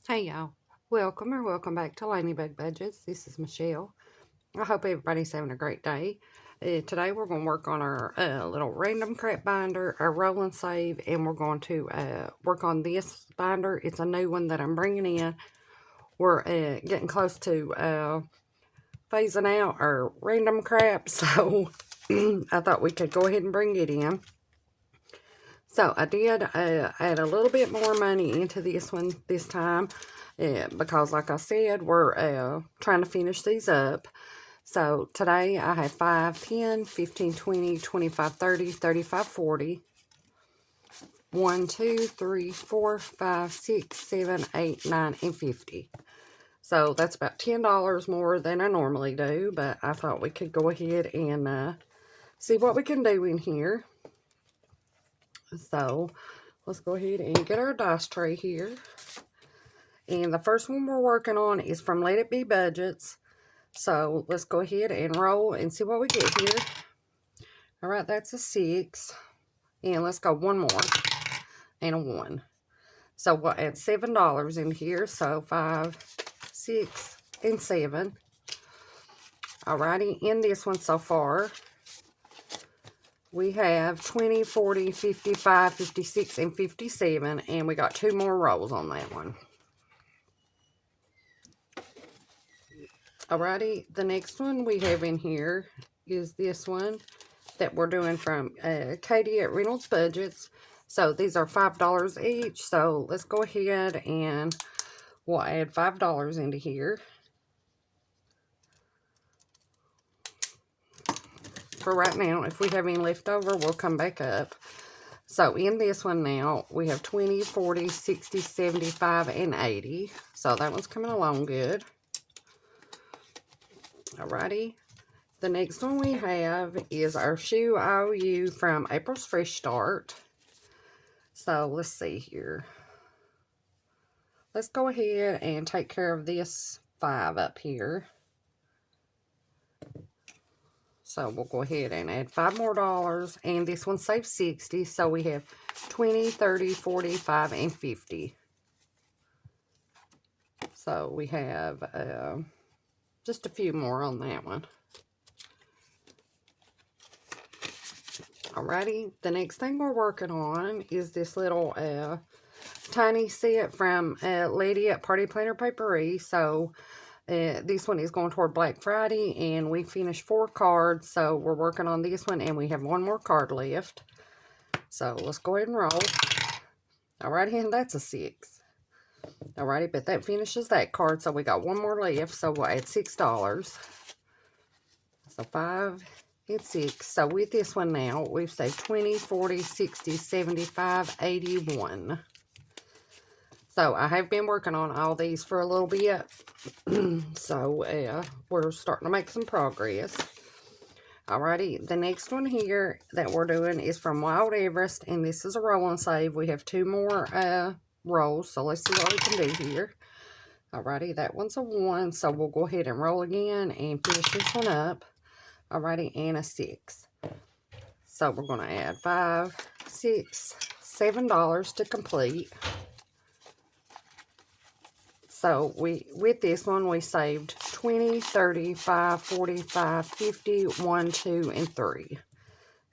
Hey y'all, welcome back to Ladybug Budgets. This is Michelle. I hope everybody's having a great day. Today we're going to work on our little random crap binder, our roll and save, and we're going to work on this binder. It's a new one that I'm bringing in. We're getting close to phasing out our random crap, so I thought we could go ahead and bring it in. So I did add a little bit more money into this one this time because, like I said, we're trying to finish these up. So today I have 5, 10, 15, 20, 25, 30, 35, 40. 1, 2, 3, 4, 5, 6, 7, 8, 9, and 50. So that's about $10 more than I normally do, but I thought we could go ahead and see what we can do in here. So let's go ahead and get our dice tray here. And the first one we're working on is from Let It Be Budgets. So let's go ahead and roll and see what we get here. All right, that's a 6. And let's go one more and a 1. So we'll add $7 in here. So 5, 6, and 7. Alrighty, in this one so far, we have 20, 40, 55, 56, and 57. And we got 2 more rolls on that one. Alrighty, the next one we have in here is this one that we're doing from Katie at Reynolds Budgets. So these are $5 each. So let's go ahead and we'll add $5 into here. For right now, if we have any left over, we'll come back up. So in this one now, we have 20, 40, 60, 75, and 80. So that one's coming along good. Alrighty. The next one we have is our Shoe IOU from April's Fresh Start. So let's see here. Let's go ahead and take care of this 5 up here. So we'll go ahead and add $5 more, and this one saves 60. So we have 20, 30, 45, and 50. So we have just a few more on that one. Alrighty, the next thing we're working on is this little tiny set from Lady at Party Planner Papery. So this one is going toward Black Friday, and we finished 4 cards. So we're working on this one, and we have 1 more card left. So let's go ahead and roll. Alrighty, and that's a 6. Alrighty, but that finishes that card. So we got 1 more left. So we'll add $6. So 5 and 6. So with this one now, we've saved 20, 40, 60, 75, 81. So I have been working on all these for a little bit. So we're starting to make some progress. Alrighty, the next one here that we're doing is from Wild Everest, and this is a roll and save. We have 2 more rolls, so let's see what we can do here. Alrighty, that one's a 1, so we'll go ahead and roll again and finish this one up. Alrighty, and a 6. So we're going to add 5, 6, $7 to complete. So with this one, we saved 20, 35, 45, 50, 1, 2, and 3.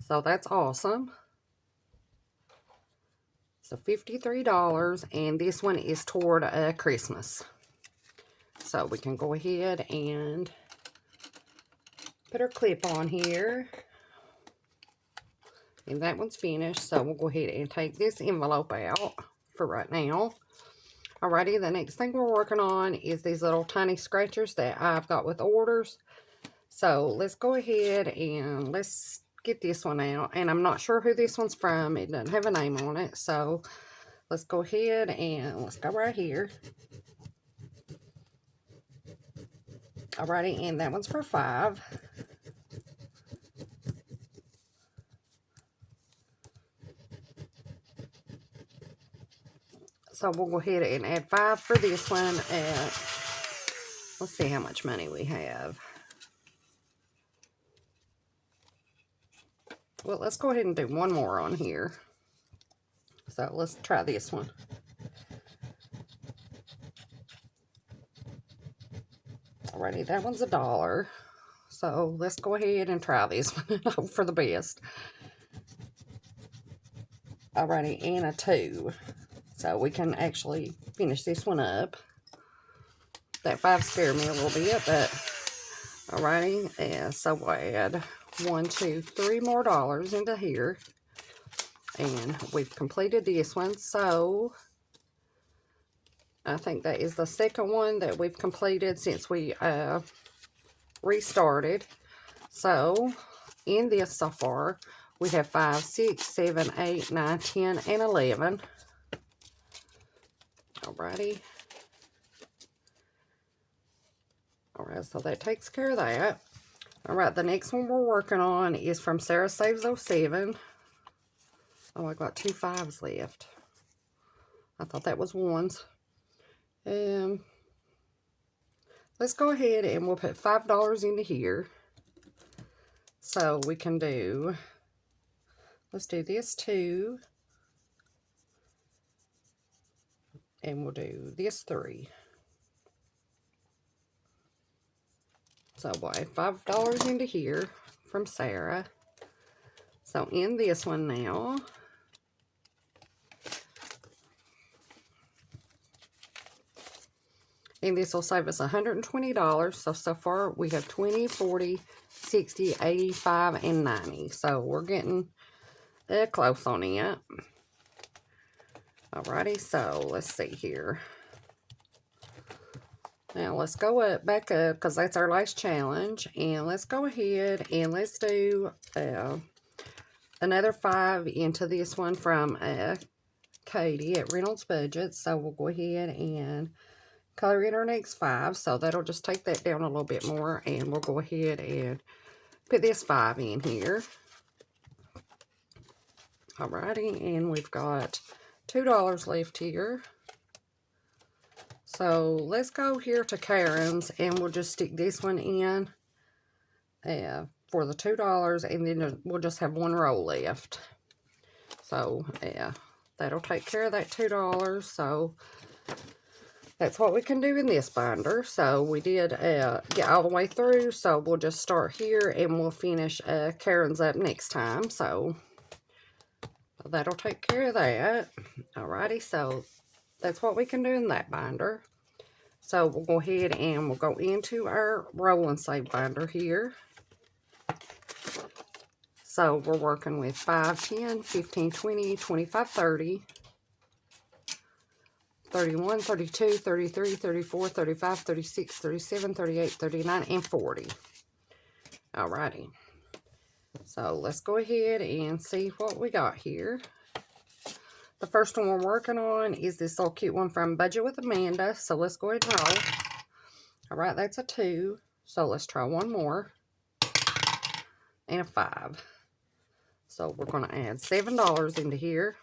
So that's awesome. So $53, and this one is toward Christmas. So we can go ahead and put our clip on here. And that one's finished. So we'll go ahead and take this envelope out for right now. Alrighty, the next thing we're working on is these little tiny scratchers that I've got with orders. So let's go ahead and let's get this one out. And I'm not sure who this one's from. It doesn't have a name on it. So let's go ahead and let's go right here. Alrighty, and that one's for 5. So we'll go ahead and add 5 for this one. Let's see how much money we have. Well, let's go ahead and do 1 more on here. So let's try this one. Alrighty, that one's $1. So let's go ahead and try this one and hope for the best. Alrighty, and a 2. So we can actually finish this one up. That 5 scared me a little bit, but alrighty. Yeah, so we'll add 1, 2, 3 more dollars into here. And we've completed this one. So I think that is the second one that we've completed since we restarted. So in this so far, we have 5, 6, 7, 8, 9, 10, and 11. Alrighty. Alright, so that takes care of that. Alright, the next one we're working on is from Sarah Saves 07. Oh, I got 2 5s left. I thought that was 1s. Let's go ahead and we'll put $5 into here. So we can do, let's do this 2. And we'll do this 3. So we'll add $5 into here from Sarah. So in this one now, and this will save us $120. So far we have 20, 40, 60, 85, and 90. So we're getting close on it. Alrighty, so let's see here. Now let's go up, back up, because that's our last challenge. And let's go ahead and let's do another 5 into this one from Katie at Reynolds Budget. So we'll go ahead and color in our next 5. So that'll just take that down a little bit more. And we'll go ahead and put this 5 in here. Alrighty, and we've got $2 left here. So let's go here to Karen's and we'll just stick this one in for the $2, and then we'll just have 1 row left. So that'll take care of that $2. So that's what we can do in this binder. So we did get all the way through. So we'll just start here and we'll finish Karen's up next time. So that'll take care of that. Alrighty, so that's what we can do in that binder. So we'll go ahead and we'll go into our roll and save binder here. So we're working with 5, 10, 15, 20, 25, 30, 31, 32, 33, 34, 35, 36, 37, 38, 39, and 40. Alrighty. So let's go ahead and see what we got here. The first one we're working on is this little cute one from Budget with Amanda. So let's go ahead and roll. Alright, that's a 2. So let's try 1 more. And a 5. So we're going to add $7 into here.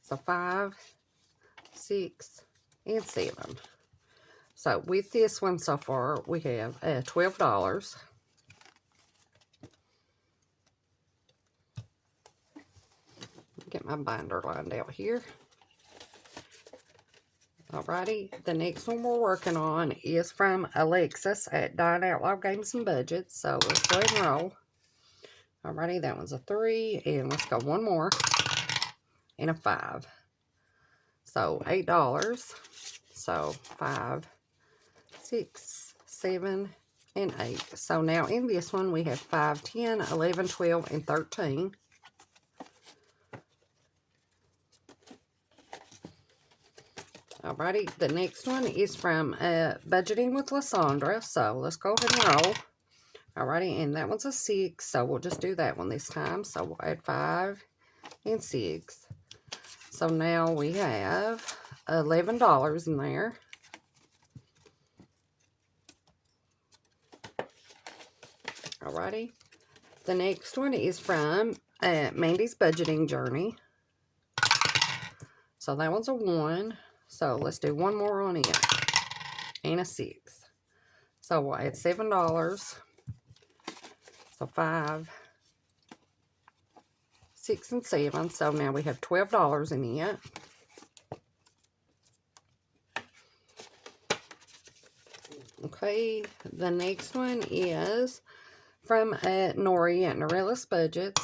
So 5, 6, and 7. So with this one so far, we have $12. Get my binder lined out here. Alrighty, the next one we're working on is from Alexis at Dine Out Loud Games and Budgets. So let's go ahead and roll. Alrighty, that one's a 3, and let's go 1 more, and a 5. So $8. So 5, 6, 7, and 8. So now in this one we have 5, 10, 11, 12, and 13. Alrighty, the next one is from Budgeting with Lysandra. So let's go ahead and roll. Alrighty, and that one's a 6. So we'll just do that one this time. So we'll add 5 and 6. So now we have $11 in there. Alrighty, the next one is from Mandy's Budgeting Journey. So that one's a 1. So let's do 1 more on it. And a 6. So we'll add $7. So 5, 6, and 7. So now we have $12 in it. Okay, the next one is from Nori at Norellis Budgets.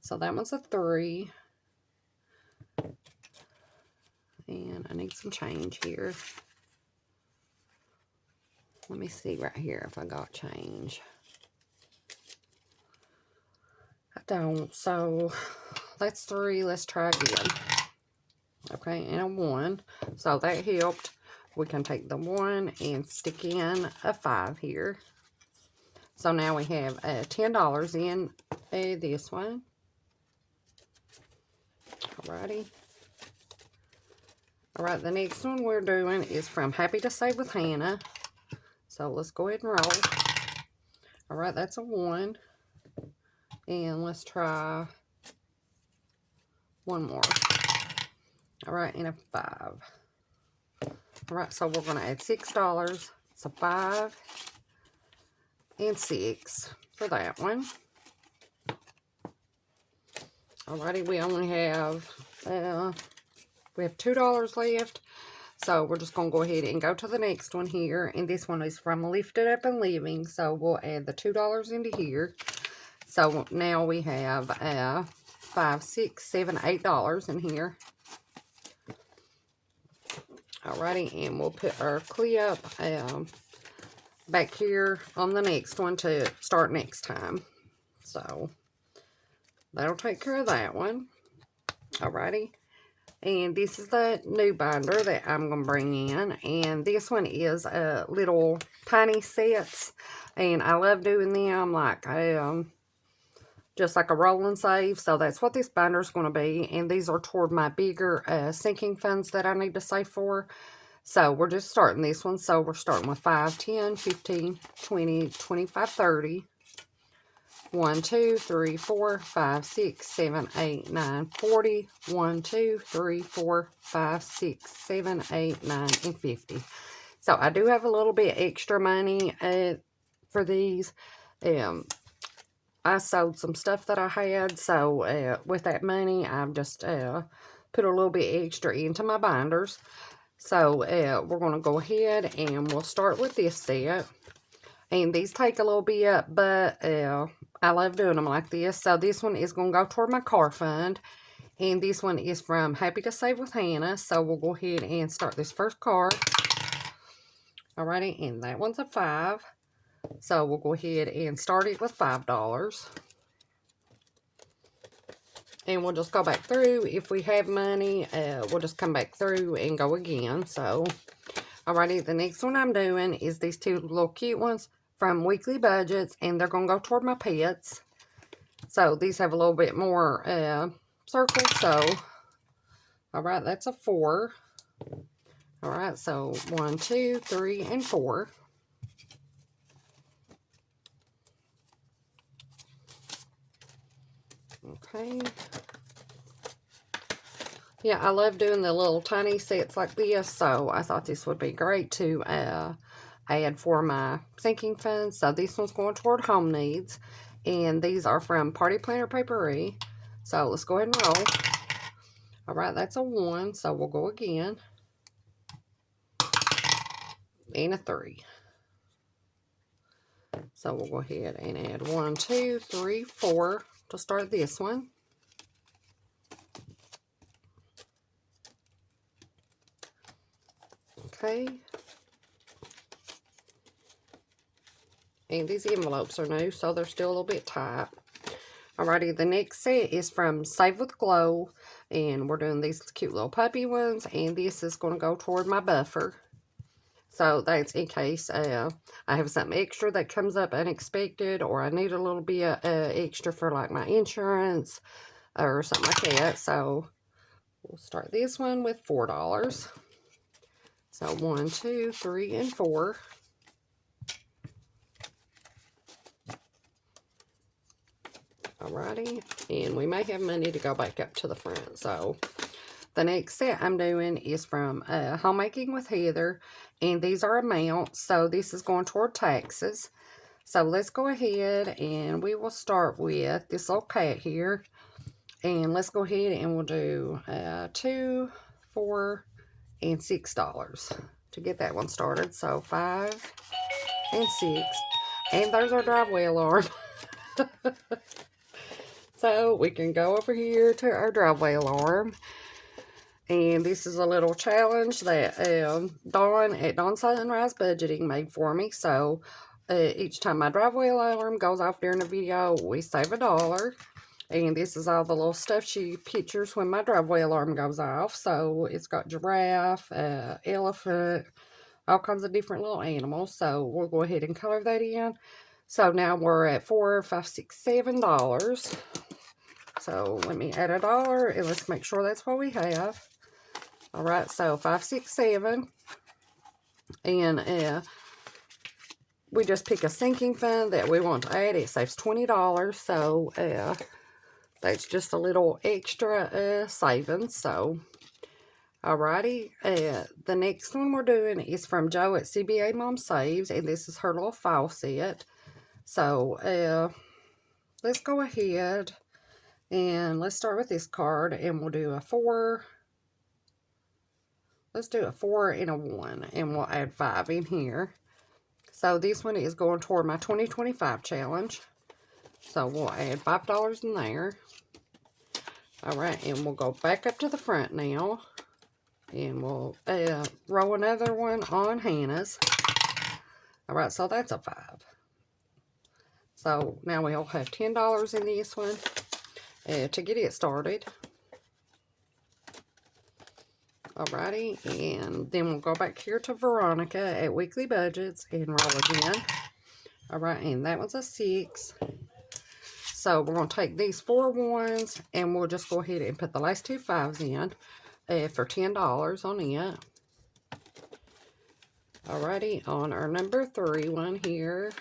So that one's a 3. And I need some change here. Let me see right here if I got change. I don't, so that's 3. Let's try again. Okay, and a 1. So that helped. We can take the 1 and stick in a 5 here. So now we have $10 in this one. Alrighty. Alright, the next one we're doing is from Happy to Save with Hannah. So let's go ahead and roll. Alright, that's a 1. And let's try one more. Alright, and a 5. Alright, so we're going to add $6. So 5 and 6 for that one. Alrighty, we only have $2 left. So we're just going to go ahead and go to the next one here. And this one is from Lifted Up and Living. So we'll add the $2 into here. So now we have $5, $6, $7, $8 in here. Alrighty, and we'll put our clip back here on the next one to start next time. So that'll take care of that one. Alrighty. And this is the new binder that I'm going to bring in. And this one is little tiny sets. And I love doing them like just like a roll and save. So that's what this binder is going to be. And these are toward my bigger sinking funds that I need to save for. So we're just starting this one. So we're starting with 5, 10, 15, 20, 25, 30. 1, 2, 3, 4, 5, 6, 7, 8, 9, 40. 1, 2, 3, 4, 5, 6, 7, 8, 9, and 50. So I do have a little bit extra money for these. I sold some stuff that I had. So with that money, I've just put a little bit extra into my binders. So we're going to go ahead and we'll start with this set. And these take a little bit, but I love doing them like this. So this one is going to go toward my car fund. And this one is from Happy to Save with Hannah. So we'll go ahead and start this first card. Alrighty, and that one's a 5. So we'll go ahead and start it with $5. And we'll just go back through. If we have money, we'll just come back through and go again. So, alrighty, the next one I'm doing is these 2 little cute ones from Weekly Budgets, and they're going to go toward my pets. So these have a little bit more circles. So, alright, that's a 4. Alright, so 1, 2, 3, and 4. Okay. Yeah, I love doing the little tiny sets like this, so I thought this would be great to add for my sinking funds. So this one's going toward home needs, and these are from Party Planner Papery. So let's go ahead and roll. Alright, that's a 1, so we'll go again. And a 3. So we'll go ahead and add 1, 2, 3, 4 to start this one. Okay. And these envelopes are new, so they're still a little bit tight. Alrighty, the next set is from Save with Glow. And we're doing these cute little puppy ones. And this is going to go toward my buffer. So that's in case I have something extra that comes up unexpected. Or I need a little bit extra for like my insurance. Or something like that. So we'll start this one with $4. So 1, 2, 3, and 4. Alrighty, and we may have money to go back up to the front. So the next set I'm doing is from Homemaking with Heather, and these are amounts. So this is going toward taxes. So let's go ahead and we will start with this little cat here, and let's go ahead and we'll do $2, $4, and $6. to get that one started. So 5 and 6. And there's our driveway alarm. So we can go over here to our driveway alarm. And this is a little challenge that Dawn at Dawn Sunrise Budgeting made for me. So each time my driveway alarm goes off during the video, we save $1. And this is all the little stuff she pictures when my driveway alarm goes off. So it's got giraffe, elephant, all kinds of different little animals. So we'll go ahead and color that in. So now we're at $4, $5, $6, $7. So let me add $1 and let's make sure that's what we have. All right, so 5, 6, 7. And we just pick a sinking fund that we want to add. It saves $20. So that's just a little extra savings. So alrighty, the next one we're doing is from Jo at CBA Mom Saves, and this is her little file set. So let's go ahead and let's start with this card, and we'll do a 4. Let's do a 4 and a 1, and we'll add 5 in here. So this one is going toward my 2025 challenge. So we'll add $5 in there. Alright, and we'll go back up to the front now. And we'll roll another one on Hannah's. Alright, so that's a 5. So now we'll have $10 in this one to get it started. Alrighty, and then we'll go back here to Veronica at Weekly Budgets and roll again. Alright, and that one's a 6. So we're going to take these 4 ones and we'll just go ahead and put the last 2 5s in for $10 on it. Alrighty, on our number 3 one here,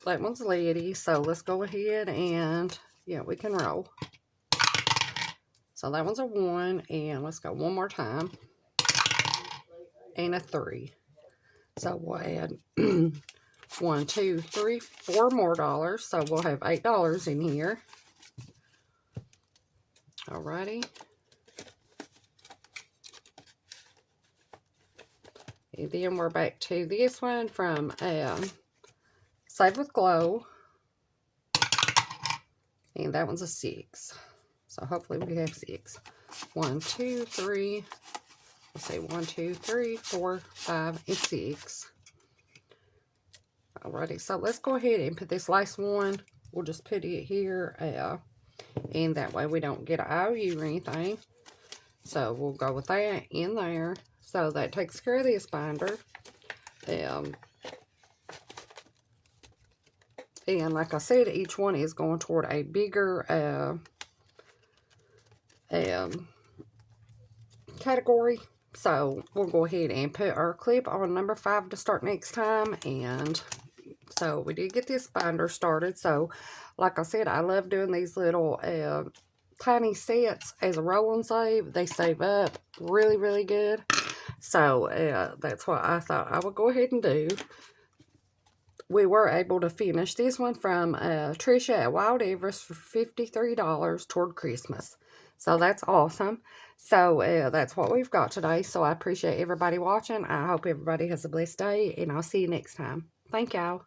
that one's Letty. So let's go ahead and, yeah, we can roll. So that one's a 1, and let's go one more time. And a 3. So we'll add 1, 2, 3, 4 more dollars. So we'll have $8 in here. Alrighty. And then we're back to this one from Save with Glow. And that one's a 6. So hopefully we have 6. 1, 2, 3. Let's see, 1, 2, 3, 4, 5, and 6. Alrighty, so let's go ahead and put this last one. We'll just put it here, and that way we don't get an IOU or anything. So we'll go with that in there. So that takes care of this binder. And like I said, each one is going toward a bigger category. So we'll go ahead and put our clip on number 5 to start next time. And so we did get this binder started. So like I said, I love doing these little tiny sets as a roll and save. They save up really, really good. So that's what I thought I would go ahead and do. We were able to finish this one from Trisha at Wild Everest for $53 toward Christmas. So that's awesome. So that's what we've got today. So I appreciate everybody watching. I hope everybody has a blessed day, and I'll see you next time. Thank y'all.